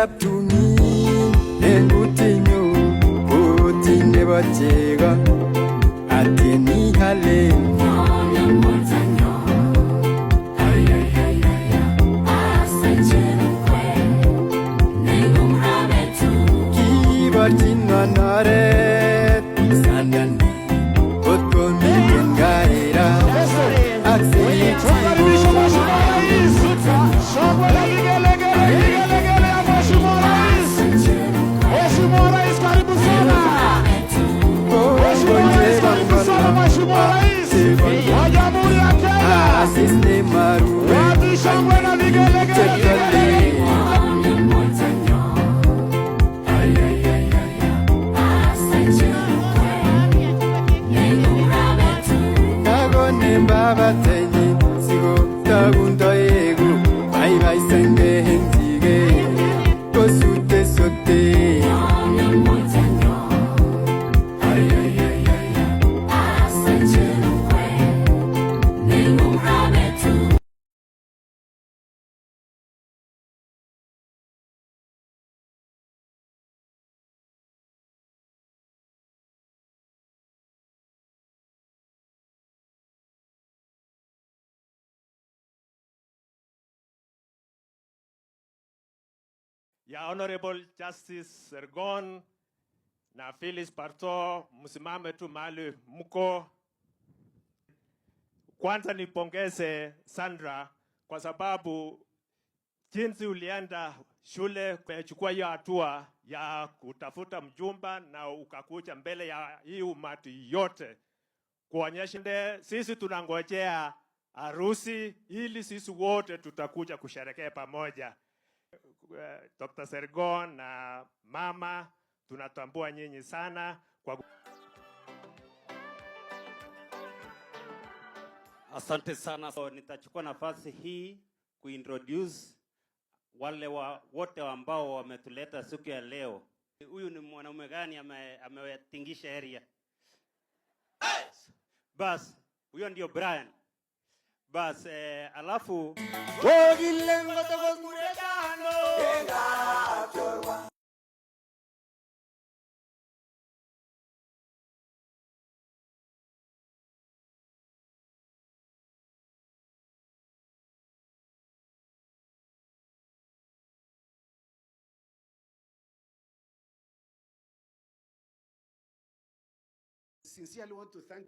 Arap Tumi Engutinyo Otine Bachega Atieni Hale Kibatin Manaret Sandan Otkomi Gaira Akseli Asiste Maru Kagone Baba Tenyi Sigo Tagundo Egu Bye bye Senge Hentige Kosute Sote Ya Honorable Justice Sergon na Phyllis Parto, msimame tu mahali mko. Kwanza nipongeze Sandra kwa sababu jinsi ulienda shule kuchukua hiyo hatua ya kutafuta mjumba na ukakuja mbele ya hii umati yote kuonyesha sisi tunangojea harusi ili sisi wote tutakuja kusherehekea pamoja. Dr. Sergon na mama tunatambua nyinyi sana kwa... Asante sana. So, nitachukua nafasi hii kuintroduce wale wote ambao wametuleta siku ya leo. Huyu ni mwanaume gani ametingisha area? Bas, huyo ndio Brian. Bas, alafu sincerely want to thank